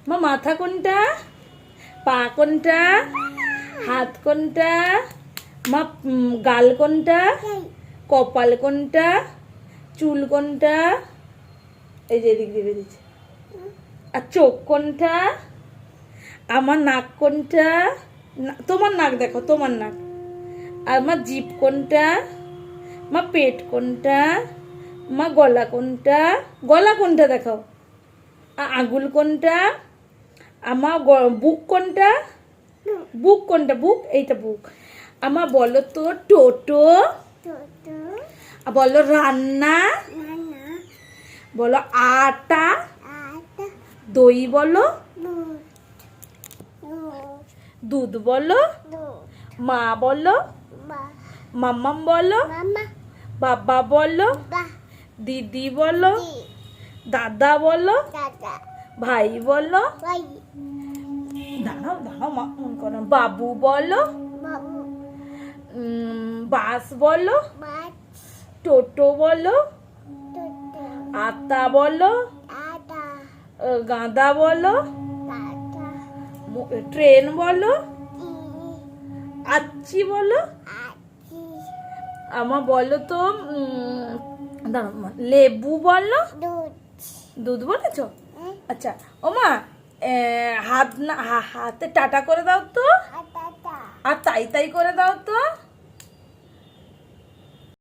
মা মাথা কোনটা, পা কোনটা, হাত কোনটা, মা গাল কোনটা, কপাল কোনটা, চুল কোনটা, এই যে এদিক দিয়ে বেরিয়েছে, আর চোখ কোনটা, আমার নাক কোনটা, তোমার নাক দেখো, তোমার নাক, আর আমার জিভ কোনটা, মা পেট কোনটা, মা গলা কোনটা, গলা কোনটা দেখাও, আঙুল কোনটা, আমার বুক কোনটা, বুক কোনটা, বুক এইটা বুক, আমার বলো তো টোটো, বলো রান্না, বলো আটা, দই বলো, দুধ বলো, মা বলো, মাম্মাম বলো, বাবা বলো, দিদি বলো, দাদা বলো, ভাই বলো, দাঁড়াও দাঁড়াও মা ফোন করো, বাবু বলো, বাস বলো, টোটো বলো, আতা বলো, গাঁদা বলো, ট্রেন বলো, আচ্ছি বলো, আমার বলো তো দাঁড়াও মা, লেবু বলো, দুধ বলেছো? আচ্ছা ও মা হাত না হাতে টাটা করে দাও তো, আর তাই তাই করে দাও তো।